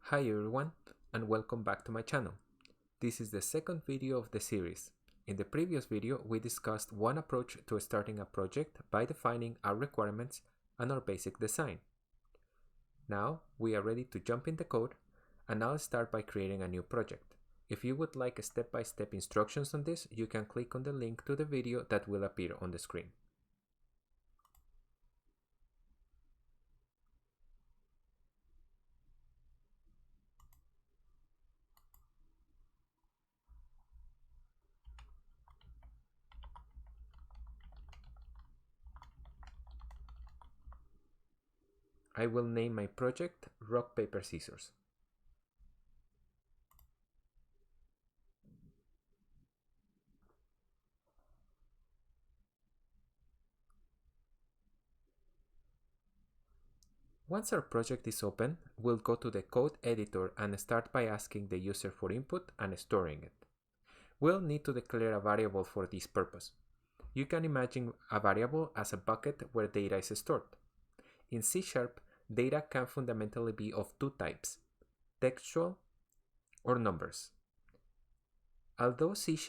Hi everyone, and welcome back to my channel. This is the second video of the series. In the previous video, we discussed one approach to starting a project by defining our requirements and our basic design. Now, we are ready to jump in the code, and I'll start by creating a new project. If you would like step-by-step instructions on this, you can click on the link to the video that will appear on the screen. I will name my project Rock, Paper, Scissors. Once our project is open, we'll go to the code editor and start by asking the user for input and storing it. We'll need to declare a variable for this purpose. You can imagine a variable as a bucket where data is stored. In C#, data can fundamentally be of two types, textual or numbers. Although C#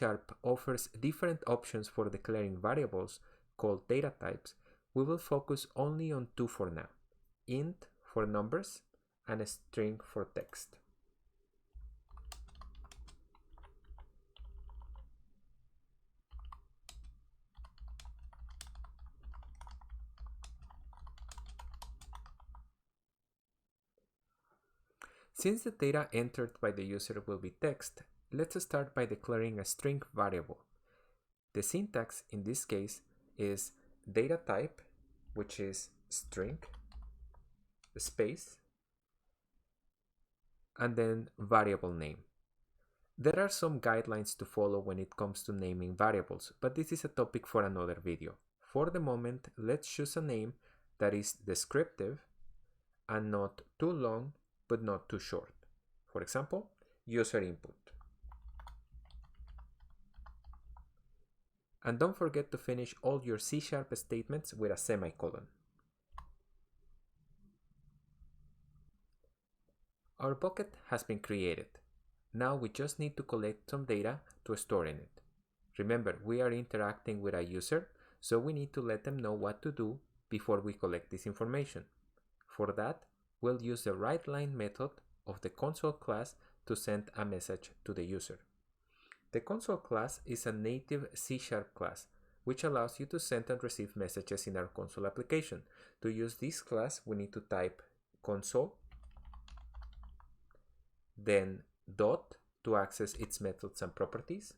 offers different options for declaring variables called data types, we will focus only on two for now, int for numbers and a string for text. Since the data entered by the user will be text, let's start by declaring a string variable. The syntax in this case is data type, which is string, space, and then variable name. There are some guidelines to follow when it comes to naming variables, but this is a topic for another video. For the moment, let's choose a name that is descriptive and not too long but not too short. For example, user input. And don't forget to finish all your C# statements with a semicolon. Our bucket has been created. Now we just need to collect some data to store in it. Remember, we are interacting with a user, so we need to let them know what to do before we collect this information. For that, we'll use the Readline method of the console class to send a message to the user. The console class is a native C# class, which allows you to send and receive messages in our console application. To use this class, we need to type console, then dot to access its methods and properties,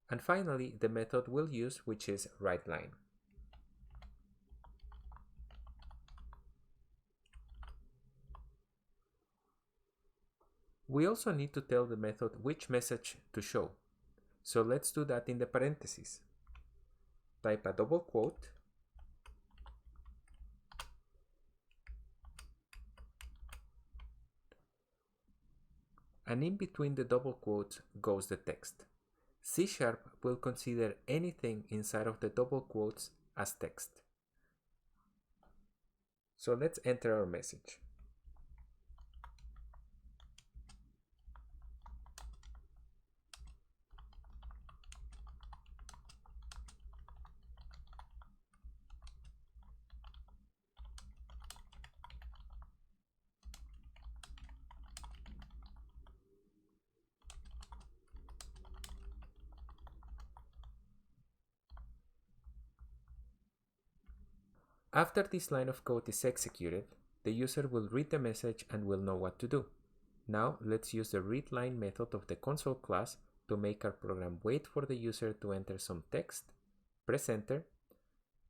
and finally the method we'll use, which is Readline. We also need to tell the method which message to show. So let's do that in the parentheses. Type a double quote, and in between the double quotes goes the text. C# will consider anything inside of the double quotes as text. So let's enter our message. After this line of code is executed, the user will read the message and will know what to do. Now let's use the Readline method of the console class to make our program wait for the user to enter some text, press enter,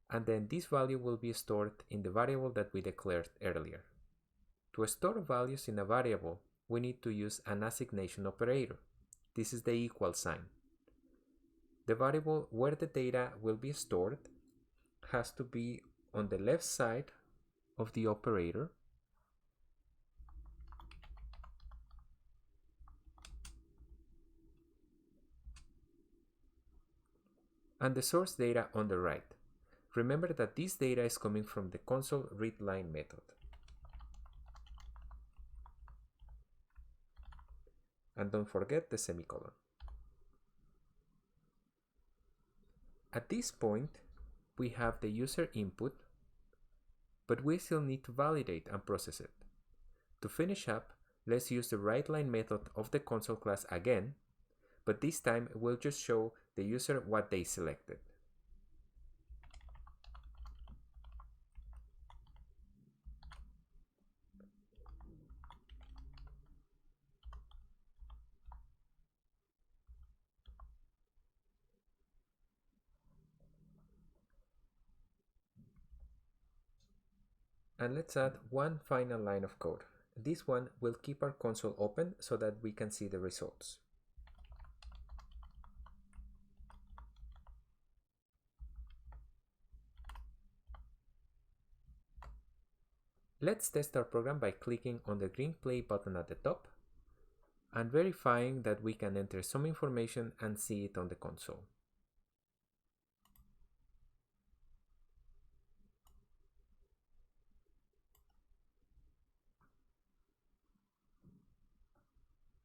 and then this value will be stored in the variable that we declared earlier. To store values in a variable, we need to use an assignation operator. This is the equal sign. The variable where the data will be stored has to be on the left side of the operator, and the source data on the right. Remember that this data is coming from the console Readline method. And don't forget the semicolon. At this point, we have the user input, but we still need to validate and process it. To finish up, let's use the Readline method of the console class again, but this time we'll just show the user what they selected. And let's add one final line of code. This one will keep our console open so that we can see the results. Let's test our program by clicking on the green play button at the top and verifying that we can enter some information and see it on the console.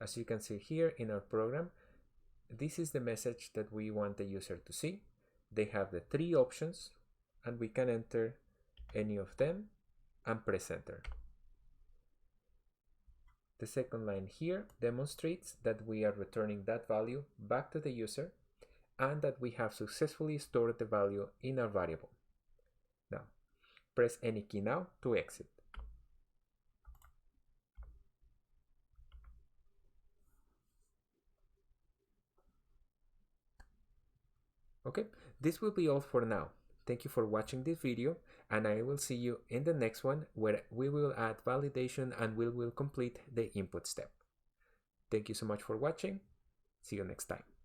As you can see here in our program, this is the message that we want the user to see. They have the three options and we can enter any of them and press enter. The second line here demonstrates that we are returning that value back to the user and that we have successfully stored the value in our variable. Now, press any key now to exit. Okay, this will be all for now. Thank you for watching this video, and I will see you in the next one where we will add validation and we will complete the input step. Thank you so much for watching. See you next time.